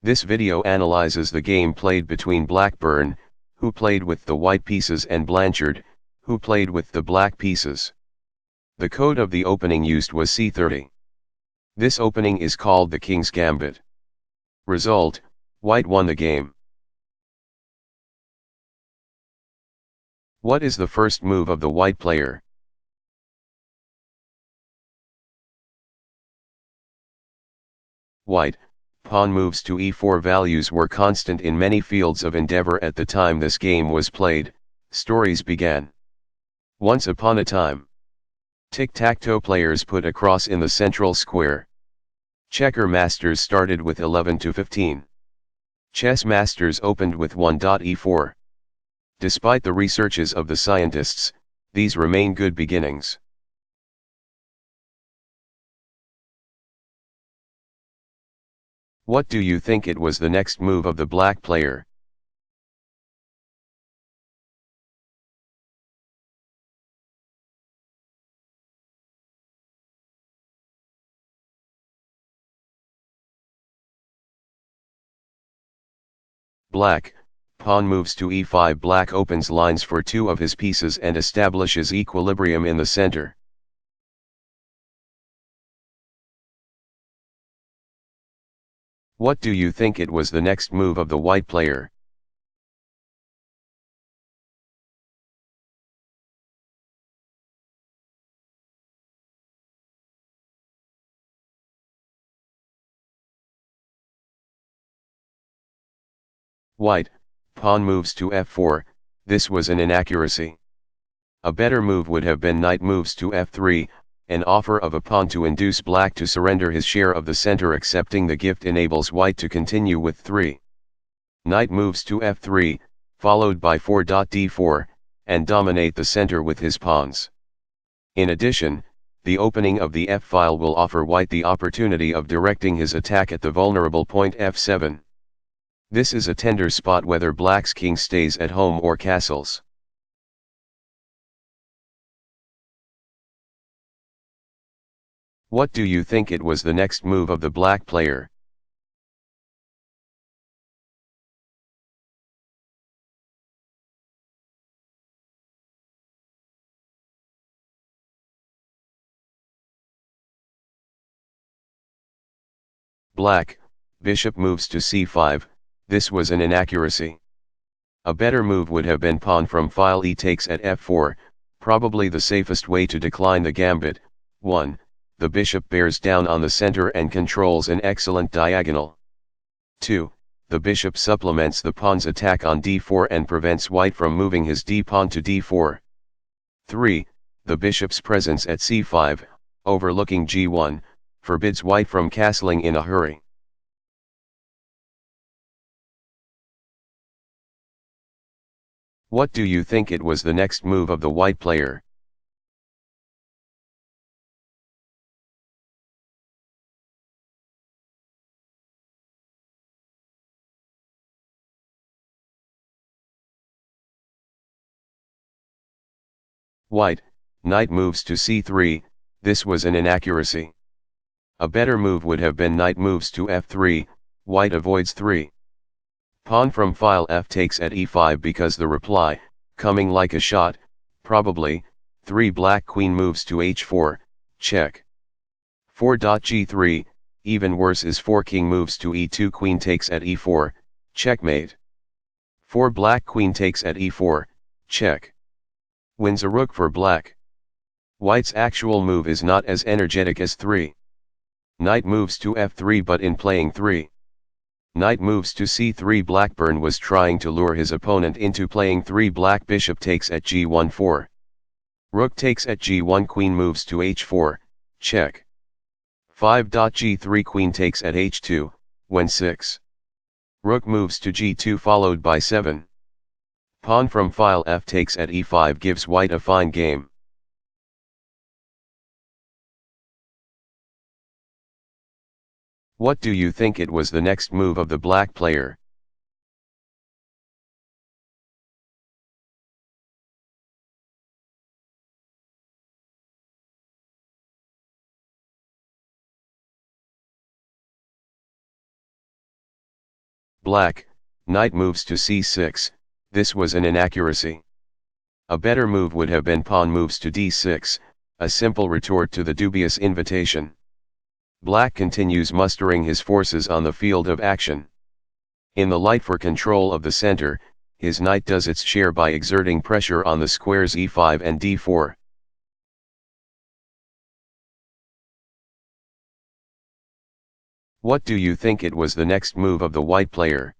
This video analyzes the game played between Blackburn, who played with the white pieces, and Blanchard, who played with the black pieces. The code of the opening used was c30. This opening is called the King's Gambit. Result: white won the game. What is the first move of the white player? White, pawn moves to e4. Values were constant in many fields of endeavor at the time this game was played. Stories began. Once upon a time, tic-tac-toe players put a cross in the central square. Checker masters started with 11 to 15. Chess masters opened with 1.e4. Despite the researches of the scientists, these remain good beginnings. What do you think it was the next move of the black player? Black, pawn moves to e5. Black opens lines for two of his pieces and establishes equilibrium in the center. What do you think it was the next move of the white player? White, pawn moves to f4. This was an inaccuracy. A better move would have been knight moves to f3, an offer of a pawn to induce black to surrender his share of the center. Accepting the gift enables white to continue with 3. Knight moves to f3, followed by 4.d4, and dominate the center with his pawns. In addition, the opening of the f-file will offer white the opportunity of directing his attack at the vulnerable point f7. This is a tender spot whether black's king stays at home or castles. What do you think it was the next move of the black player? Black, bishop moves to c5. This was an inaccuracy. A better move would have been pawn from file e takes at f4, probably the safest way to decline the gambit. 1. The bishop bears down on the center and controls an excellent diagonal. 2. The bishop supplements the pawn's attack on d4 and prevents white from moving his d-pawn to d4. 3. The bishop's presence at c5, overlooking g1, forbids white from castling in a hurry. What do you think it was the next move of the white player? White, knight moves to c3. This was an inaccuracy. A better move would have been knight moves to f3. White avoids 3. Pawn from file f takes at e5 because the reply, coming like a shot, probably. 3. Black queen moves to h4, check. 4.g3, even worse is 4. King moves to e2. Queen takes at e4, checkmate. 4. Black queen takes at e4, check. Wins a rook for black. White's actual move is not as energetic as 3. Knight moves to f3, but in playing 3. Knight moves to c3. Blackburn was trying to lure his opponent into playing 3. Black bishop takes at g1 4. Rook takes at g1. Queen moves to h4, check. 5.g3. Queen takes at h2, when 6. Rook moves to g2 followed by 7. Pawn from file f takes at e5 gives white a fine game. What do you think it was the next move of the black player? Black, knight moves to c6, this was an inaccuracy. A better move would have been pawn moves to d6, a simple retort to the dubious invitation. Black continues mustering his forces on the field of action. In the light for control of the center, his knight does its share by exerting pressure on the squares e5 and d4. What do you think it was the next move of the white player?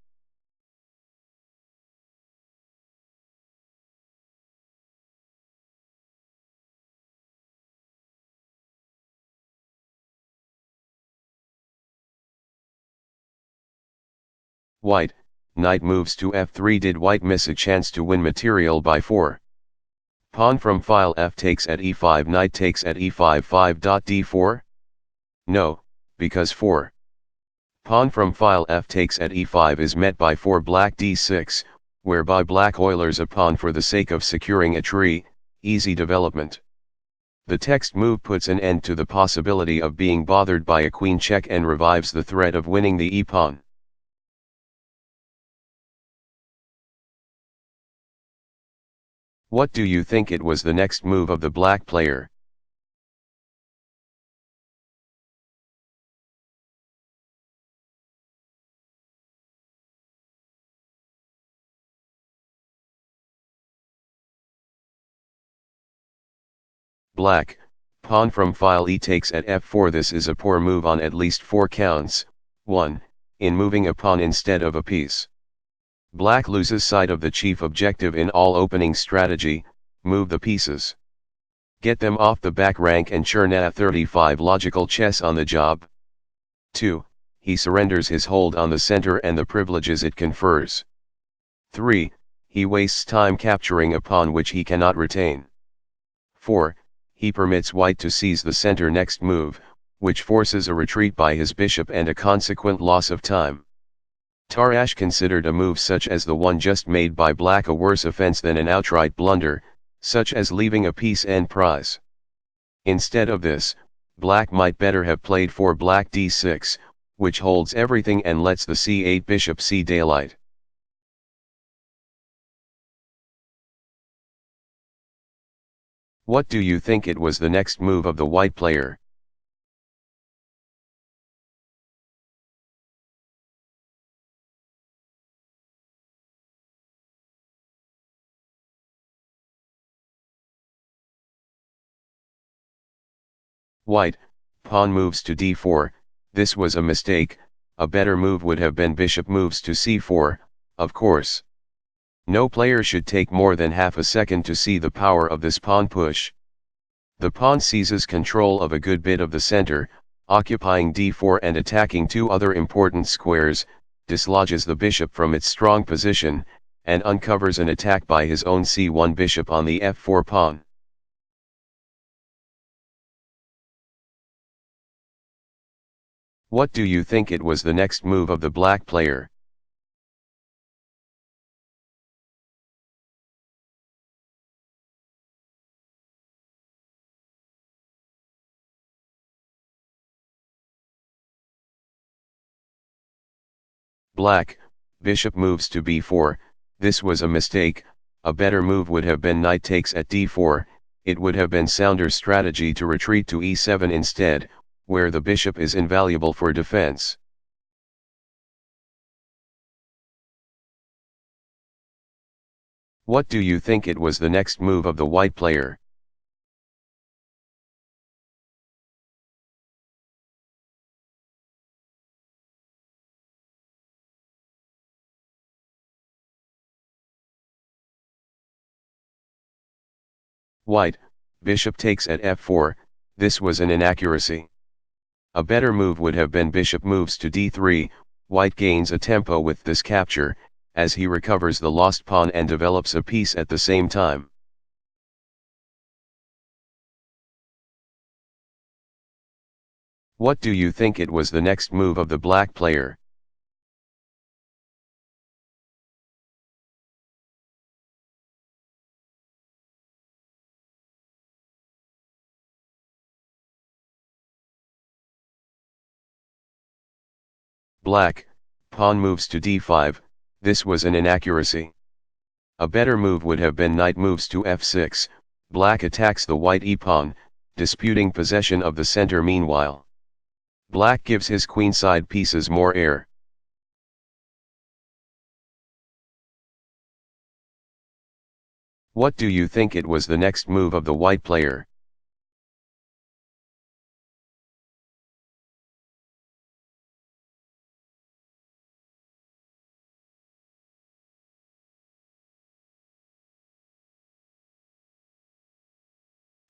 White, knight moves to f3. Did white miss a chance to win material by 4? Pawn from file f takes at e5. Knight takes at e5. 5.d4? No, because 4. Pawn from file f takes at e5 is met by 4 black d6, whereby black oilers a pawn for the sake of securing a tree, easy development. The text move puts an end to the possibility of being bothered by a queen check and revives the threat of winning the e-pawn. What do you think it was the next move of the black player? Black, pawn from file e takes at f4. This is a poor move on at least 4 counts. 1. In moving a pawn instead of a piece. Black loses sight of the chief objective in all opening strategy, move the pieces. Get them off the back rank and churn a 35 logical chess on the job. 2. He surrenders his hold on the center and the privileges it confers. 3. He wastes time capturing a pawn which he cannot retain. 4. He permits white to seize the center next move, which forces a retreat by his bishop and a consequent loss of time. Tarrasch considered a move such as the one just made by black a worse offense than an outright blunder, such as leaving a piece and prize. Instead of this, black might better have played 4 black d6, which holds everything and lets the c8 bishop see daylight. What do you think it was the next move of the white player? White, pawn moves to d4, this was a mistake. A better move would have been bishop moves to c4, of course. No player should take more than half a second to see the power of this pawn push. The pawn seizes control of a good bit of the center, occupying d4 and attacking 2 other important squares, dislodges the bishop from its strong position, and uncovers an attack by his own c1 bishop on the f4 pawn. What do you think it was the next move of the black player? Black, bishop moves to b4, this was a mistake. A better move would have been knight takes at d4, it would have been sounder strategy to retreat to e7 instead, where the bishop is invaluable for defense. What do you think it was the next move of the white player? White, bishop takes at f4, this was an inaccuracy. A better move would have been bishop moves to d3, white gains a tempo with this capture, as he recovers the lost pawn and develops a piece at the same time. What do you think it was the next move of the black player? Black, pawn moves to d5, this was an inaccuracy. A better move would have been knight moves to f6, black attacks the white e-pawn, disputing possession of the center meanwhile. Black gives his queenside pieces more air. What do you think it was the next move of the white player?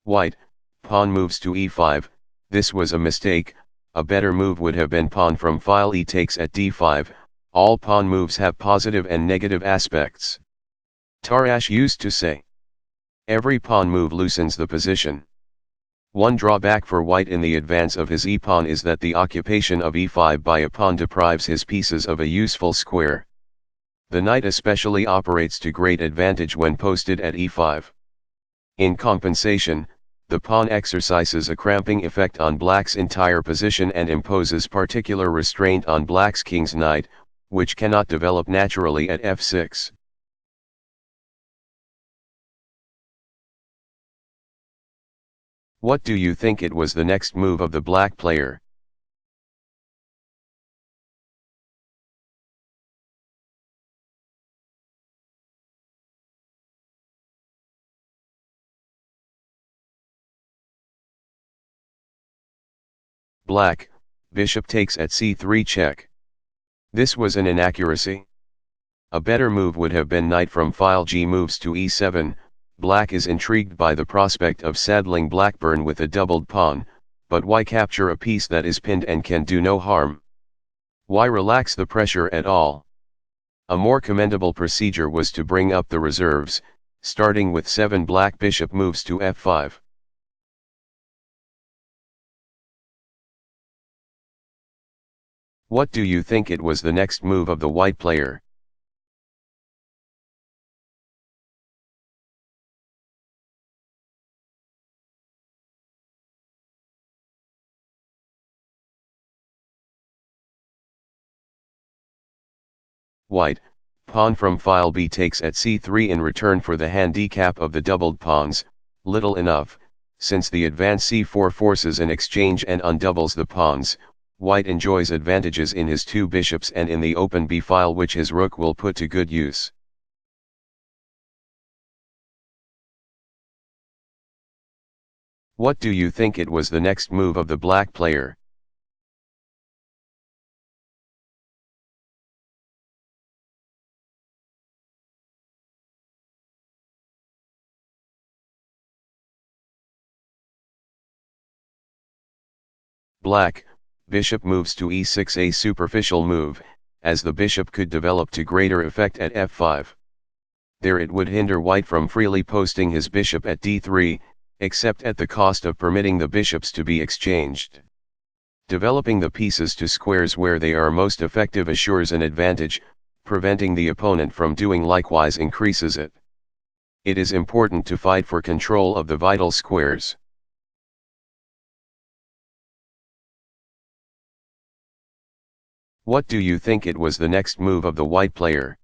White, pawn moves to e5, this was a mistake. A better move would have been pawn from file e takes at d5, all pawn moves have positive and negative aspects. Tarrasch used to say, every pawn move loosens the position. One drawback for white in the advance of his e-pawn is that the occupation of e5 by a pawn deprives his pieces of a useful square. The knight especially operates to great advantage when posted at e5. In compensation, the pawn exercises a cramping effect on black's entire position and imposes particular restraint on black's king's knight, which cannot develop naturally at f6. What do you think it was the next move of the black player? Black, bishop takes at c3 check. This was an inaccuracy. A better move would have been knight from file g moves to e7, black is intrigued by the prospect of saddling Blackburn with a doubled pawn, but why capture a piece that is pinned and can do no harm? Why relax the pressure at all? A more commendable procedure was to bring up the reserves, starting with 7 black bishop moves to f5. What do you think it was the next move of the white player? White, pawn from file b takes at c3 in return for the handicap of the doubled pawns, little enough, since the advance c4 forces an exchange and undoubles the pawns. White enjoys advantages in his 2 bishops and in the open b file which his rook will put to good use. What do you think it was the next move of the black player? Black, bishop moves to e6, a superficial move, as the bishop could develop to greater effect at f5. There it would hinder white from freely posting his bishop at d3, except at the cost of permitting the bishops to be exchanged. Developing the pieces to squares where they are most effective assures an advantage, preventing the opponent from doing likewise increases it. It is important to fight for control of the vital squares. What do you think it was the next move of the white player?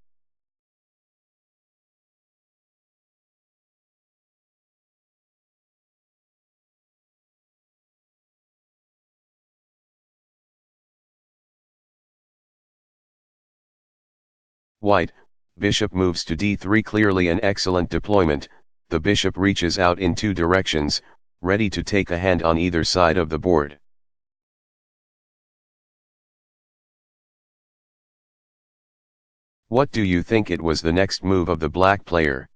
White, bishop moves to d3, clearly an excellent deployment. The bishop reaches out in 2 directions, ready to take a hand on either side of the board. What do you think it was the next move of the black player?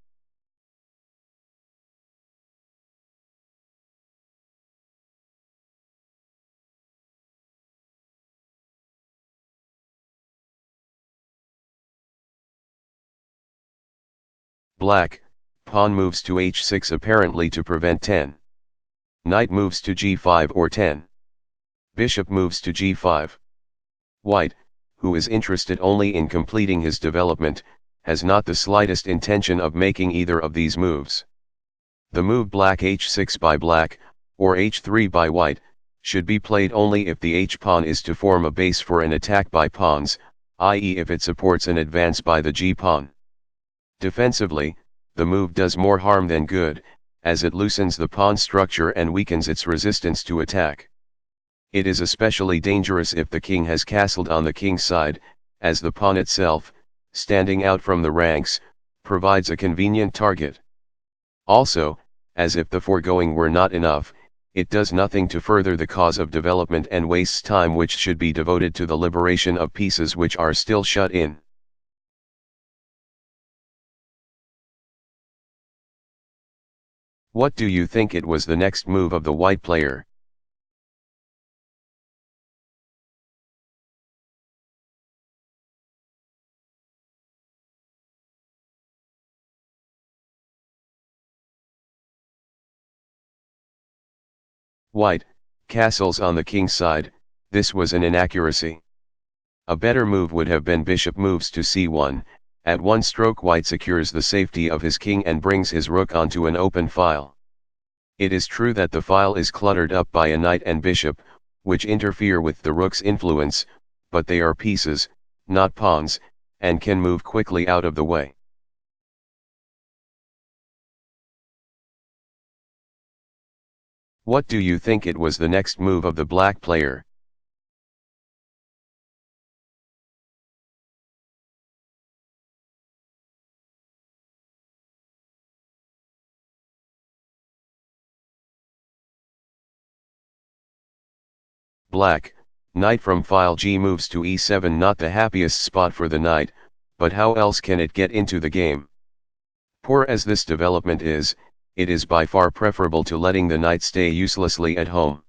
Black, pawn moves to h6, apparently to prevent 10. Knight moves to g5 or 10. Bishop moves to g5. White, who is interested only in completing his development, has not the slightest intention of making either of these moves. The move black h6 by black, or h3 by white, should be played only if the h-pawn is to form a base for an attack by pawns, i.e. if it supports an advance by the g-pawn. Defensively, the move does more harm than good, as it loosens the pawn structure and weakens its resistance to attack. It is especially dangerous if the king has castled on the king's side, as the pawn itself, standing out from the ranks, provides a convenient target. Also, as if the foregoing were not enough, it does nothing to further the cause of development and wastes time which should be devoted to the liberation of pieces which are still shut in. What do you think it was the next move of the white player? White, castles on the king's side. This was an inaccuracy. A better move would have been bishop moves to c1, at one stroke white secures the safety of his king and brings his rook onto an open file. It is true that the file is cluttered up by a knight and bishop, which interfere with the rook's influence, but they are pieces, not pawns, and can move quickly out of the way. What do you think it was the next move of the black player? Black, knight from file G moves to e7, not the happiest spot for the knight, but how else can it get into the game? Poor as this development is, it is by far preferable to letting the knight stay uselessly at home.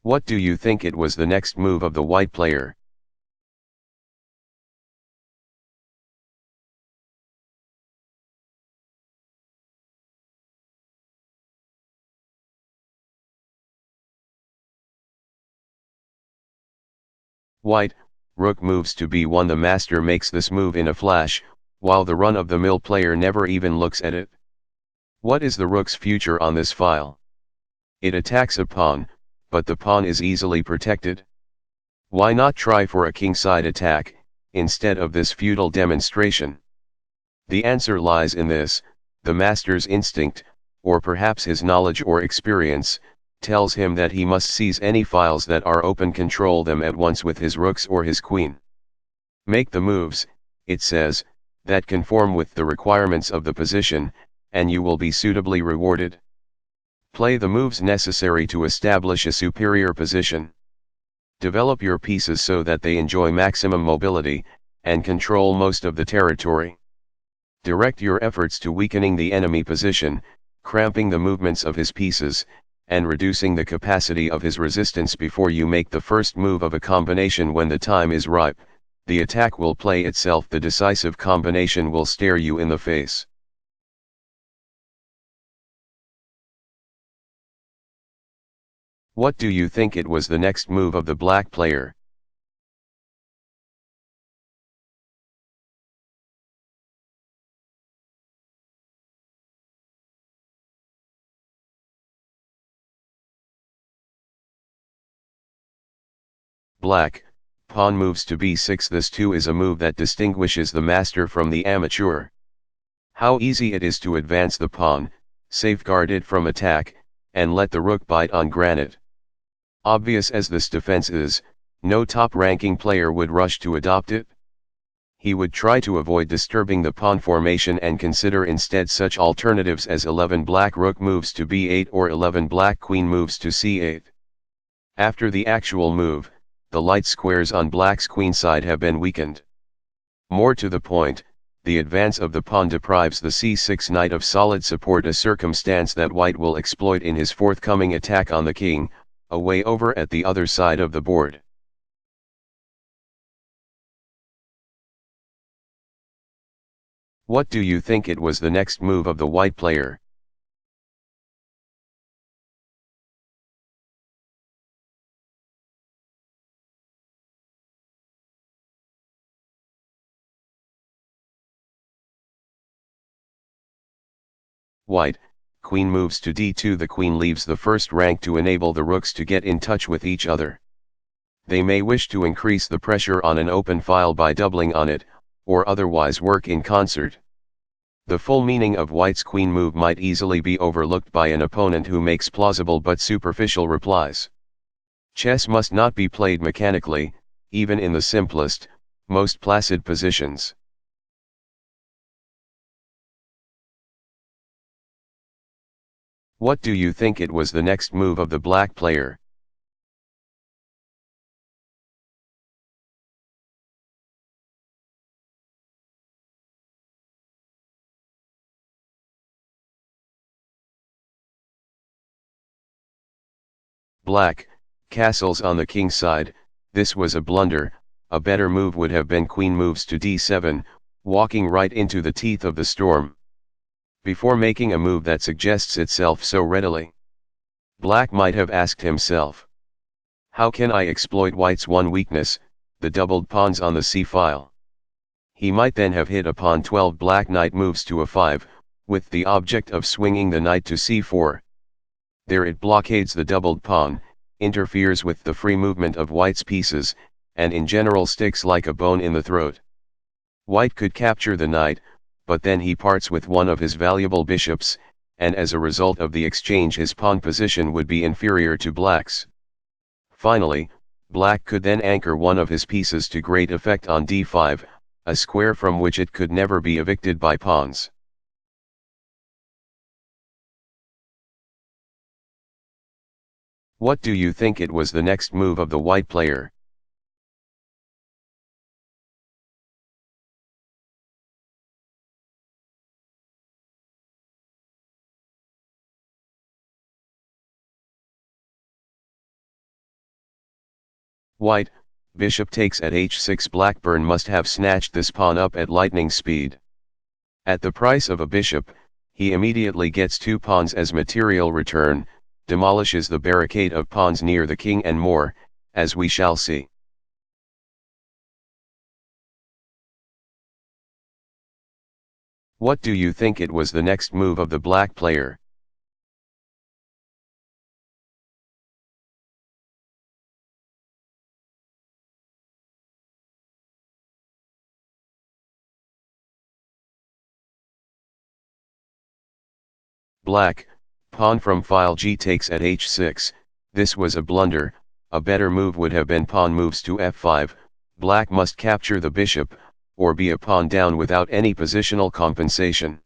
What do you think it was the next move of the white player? White, rook moves to b1. The master makes this move in a flash, while the run-of-the-mill player never even looks at it. What is the rook's future on this file? It attacks a pawn, but the pawn is easily protected. Why not try for a kingside attack, instead of this futile demonstration? The answer lies in this: the master's instinct, or perhaps his knowledge or experience, tells him that he must seize any files that are open, control them at once with his rooks or his queen. Make the moves, it says, that conform with the requirements of the position, and you will be suitably rewarded. Play the moves necessary to establish a superior position. Develop your pieces so that they enjoy maximum mobility, and control most of the territory. Direct your efforts to weakening the enemy position, cramping the movements of his pieces, and reducing the capacity of his resistance before you make the first move of a combination. When the time is ripe, the attack will play itself. The decisive combination will stare you in the face. What do you think it was the next move of the black player? Black, pawn moves to b6. This too is a move that distinguishes the master from the amateur. How easy it is to advance the pawn, safeguard it from attack, and let the rook bite on granite. Obvious as this defense is, no top-ranking player would rush to adopt it. He would try to avoid disturbing the pawn formation and consider instead such alternatives as 11 black rook moves to b8 or 11 black queen moves to c8. After the actual move, the light squares on black's queenside have been weakened. More to the point, the advance of the pawn deprives the c6 knight of solid support, a circumstance that white will exploit in his forthcoming attack on the king, away over at the other side of the board. What do you think it was the next move of the white player? White, queen moves to d2. The queen leaves the first rank to enable the rooks to get in touch with each other. They may wish to increase the pressure on an open file by doubling on it, or otherwise work in concert. The full meaning of white's queen move might easily be overlooked by an opponent who makes plausible but superficial replies. Chess must not be played mechanically, even in the simplest, most placid positions. What do you think it was the next move of the black player? Black, castles on the king's side. This was a blunder. A better move would have been queen moves to d7, walking right into the teeth of the storm. Before making a move that suggests itself so readily, black might have asked himself, how can I exploit white's one weakness, the doubled pawns on the c-file? He might then have hit upon 12. Black knight moves to a5, with the object of swinging the knight to c4. There it blockades the doubled pawn, interferes with the free movement of white's pieces, and in general sticks like a bone in the throat. White could capture the knight, but then he parts with one of his valuable bishops, and as a result of the exchange his pawn position would be inferior to black's. Finally, black could then anchor one of his pieces to great effect on d5, a square from which it could never be evicted by pawns. What do you think it was the next move of the white player? White, bishop takes at h6. Blackburn must have snatched this pawn up at lightning speed. At the price of a bishop, he immediately gets 2 pawns as material return, demolishes the barricade of pawns near the king and more, as we shall see. What do you think it was the next move of the black player? Black, pawn from file g takes at h6, this was a blunder. A better move would have been pawn moves to f5, black must capture the bishop, or be a pawn down without any positional compensation.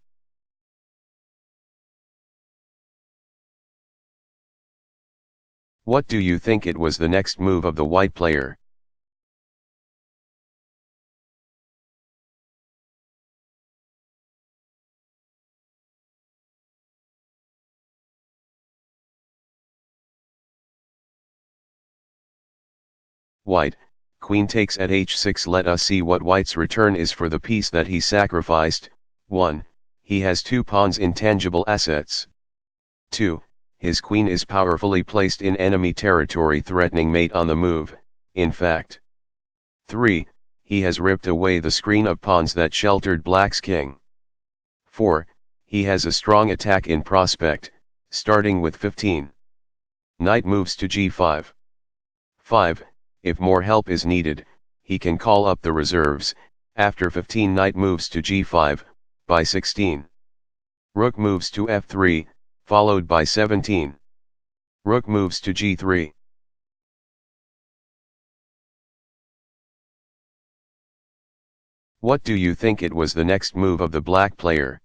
What do you think it was the next move of the white player? White, queen takes at h6. Let us see what white's return is for the piece that he sacrificed. 1. He has 2 pawns in tangible assets. 2. His queen is powerfully placed in enemy territory threatening mate on the move, in fact. 3. He has ripped away the screen of pawns that sheltered black's king. 4. He has a strong attack in prospect, starting with 15. Knight moves to g5. 5. If more help is needed, he can call up the reserves. After 15 knight moves to g5, by 16. Rook moves to f3, followed by 17. Rook moves to g3. What do you think it was the next move of the black player?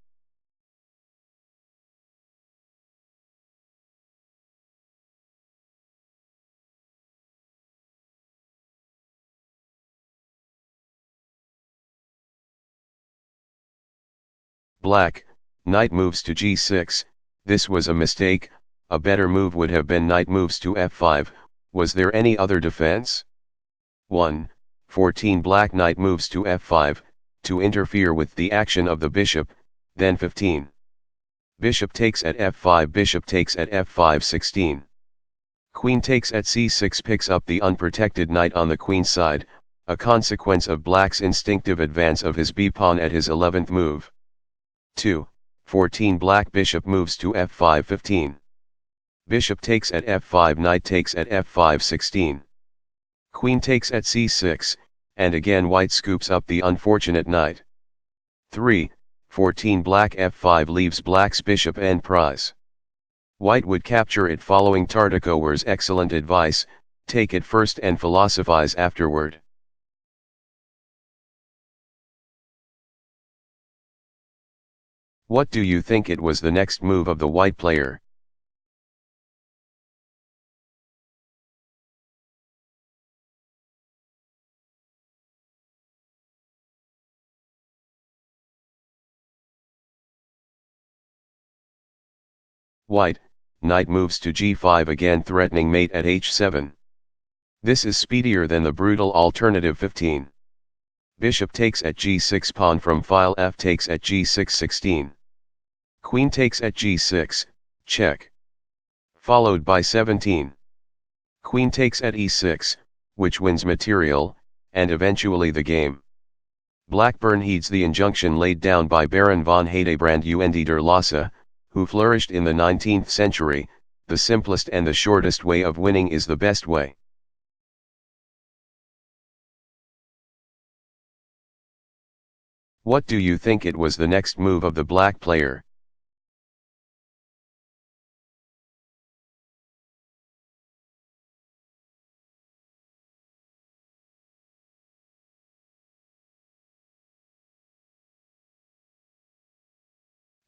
Black, knight moves to g6, this was a mistake. A better move would have been knight moves to f5, was there any other defense? 1. 14 Black knight moves to f5, to interfere with the action of the bishop, then 15. Bishop takes at f5. Bishop takes at f5. 16. Queen takes at c6 picks up the unprotected knight on the queen's side, a consequence of black's instinctive advance of his b-pawn at his 11th move. 2. 14 Black bishop moves to f5 15. Bishop takes at f5, knight takes at f5 16. Queen takes at c6, and again white scoops up the unfortunate knight. 3, 14 Black f5 leaves black's bishop and prize. White would capture it following Tartakower's excellent advice, take it first and philosophize afterward. What do you think it was the next move of the white player? White, knight moves to g5 again, threatening mate at h7. This is speedier than the brutal alternative 15. Bishop takes at g6, pawn from file f takes at g6 16. Queen takes at g6, check. Followed by 17. Queen takes at e6, which wins material, and eventually the game. Blackburn heeds the injunction laid down by Baron von Hildebrand und der Lasse, who flourished in the 19th century, the simplest and the shortest way of winning is the best way. What do you think it was the next move of the black player?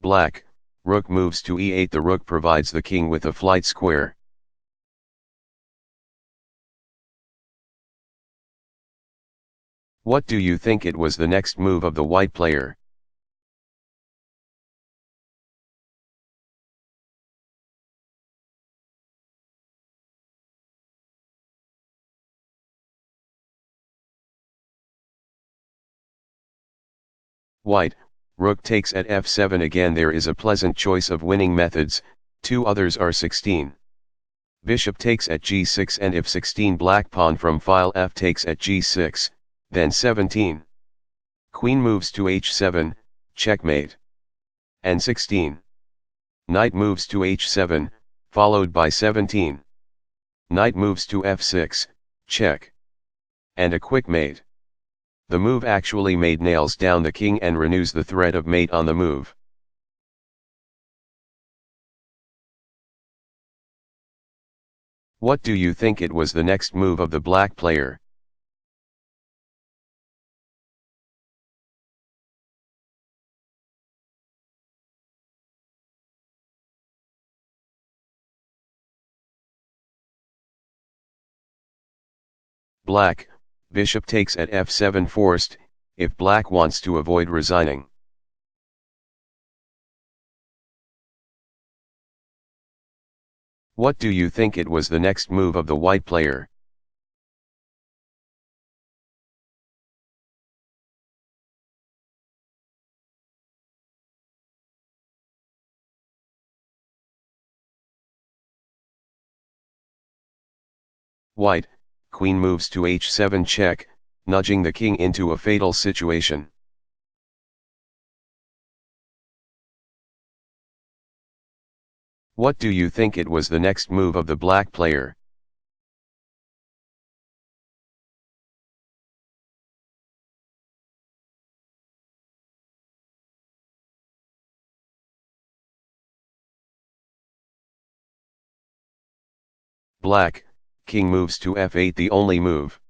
Black, rook moves to e8. The rook provides the king with a flight square. What do you think it was the next move of the white player? White, rook takes at f7 again. There is a pleasant choice of winning methods, two others are 16. Bishop takes at g6 and if 16. Black pawn from file f takes at g6, then 17. Queen moves to h7, checkmate. And 16. Knight moves to h7, followed by 17. Knight moves to f6, check. And a quick mate. The move actually made nails down the king and renews the threat of mate on the move. What do you think it was the next move of the black player? Black, bishop takes at f7 forced, if black wants to avoid resigning. What do you think it was the next move of the white player? White, queen moves to h7 check, nudging the king into a fatal situation. What do you think it was the next move of the black player? Black, king moves to f8, the only move.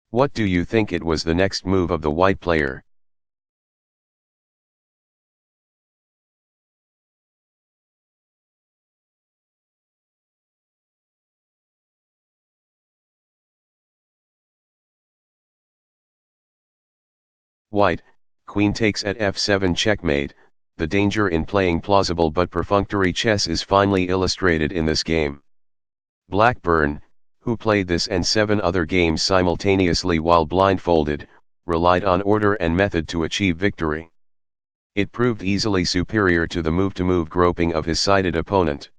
What do you think it was the next move of the white player? White, queen takes at f7 checkmate. The danger in playing plausible but perfunctory chess is finely illustrated in this game. Blackburn, who played this and 7 other games simultaneously while blindfolded, relied on order and method to achieve victory. It proved easily superior to the move-to-move groping of his sighted opponent.